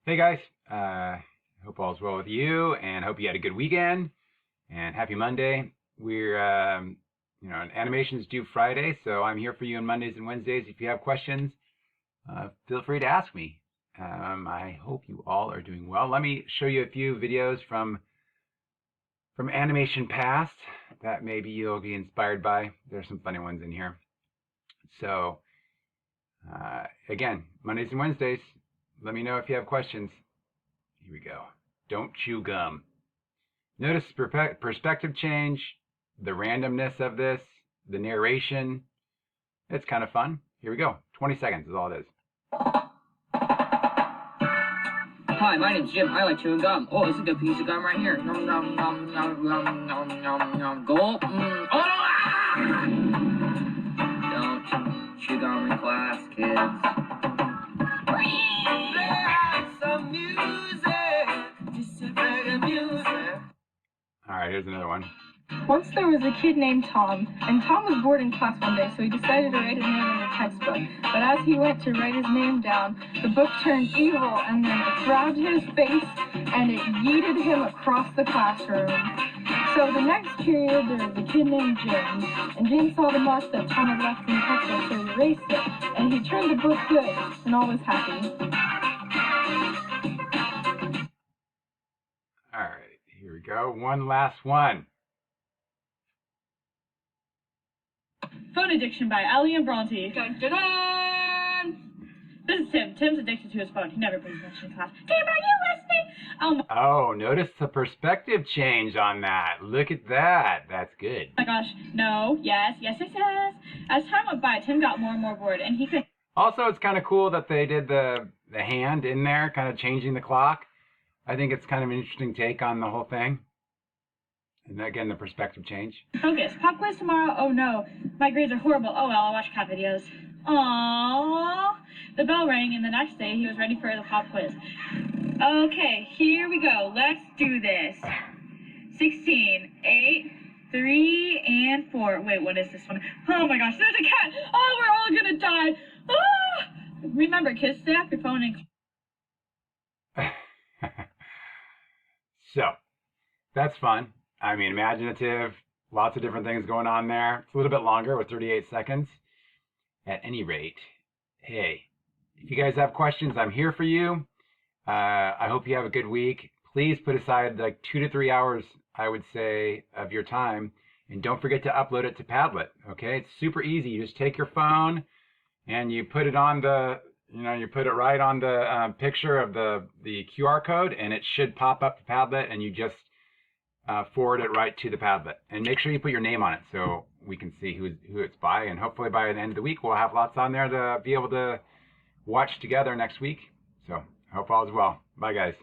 Hey guys, hope all's well with you, and hope you had a good weekend. And happy Monday. We're, animation's due Friday, so I'm here for you on Mondays and Wednesdays. If you have questions, feel free to ask me. I hope you all are doing well. Let me show you a few videos from animation past that maybe you'll be inspired by. There's some funny ones in here. So, again, Mondays and Wednesdays. Let me know if you have questions. Here we go. Don't chew gum. Notice perspective change, the randomness of this, the narration. It's kind of fun. Here we go. 20 seconds is all it is. Hi, my name's Jim. I like chewing gum. Oh, it's a good piece of gum right here. Nom nom nom nom nom nom nom nom. Gulp. Oh no! Ah! Don't chew gum in class, kids. Alright, here's another one. Once there was a kid named Tom, and Tom was bored in class one day, so he decided to write his name in the textbook. But as he went to write his name down, the book turned evil, and then it grabbed his face, and it yeeted him across the classroom. So the next period, there was a kid named James, and James saw the mark that Tom had left in the textbook, so he erased it, and he turned the book good, and all was happy. Alright, here we go. One last one. Phone Addiction by Ali and Bronte. Dun, dun, dun. This is Tim. Tim's addicted to his phone. He never pays attention in class. Tim, are you listening? Oh, notice the perspective change on that. Look at that. That's good. Oh my gosh. No. Yes. Yes, yes, yes. As time went by, Tim got more and more bored, and he could... Also, it's kind of cool that they did the hand in there, kind of changing the clock. I think it's kind of an interesting take on the whole thing. And again, the perspective change. Focus. Pop quiz tomorrow. Oh no. My grades are horrible. Oh well, I'll watch cat videos. Aww. The bell rang, and the next day he was ready for the pop quiz. Okay, here we go. Let's do this. 16, 8, 3, and 4. Wait, what is this one? Oh my gosh, there's a cat. Oh, we're all gonna die. Ah! Remember, kids, stay off your phone and... So, that's fun. I mean, imaginative, lots of different things going on there. It's a little bit longer with 38 seconds. At any rate, hey, if you guys have questions, I'm here for you. I hope you have a good week. Please put aside like 2 to 3 hours, I would say, of your time. And don't forget to upload it to Padlet, okay? It's super easy. You just take your phone and you put it on the, you put it right on the picture of the QR code, and it should pop up to Padlet, and you just forward it right to the Padlet. And make sure you put your name on it so we can see who it's by. And hopefully by the end of the week, we'll have lots on there to be able to watch together next week. So I hope all is well. Bye, guys.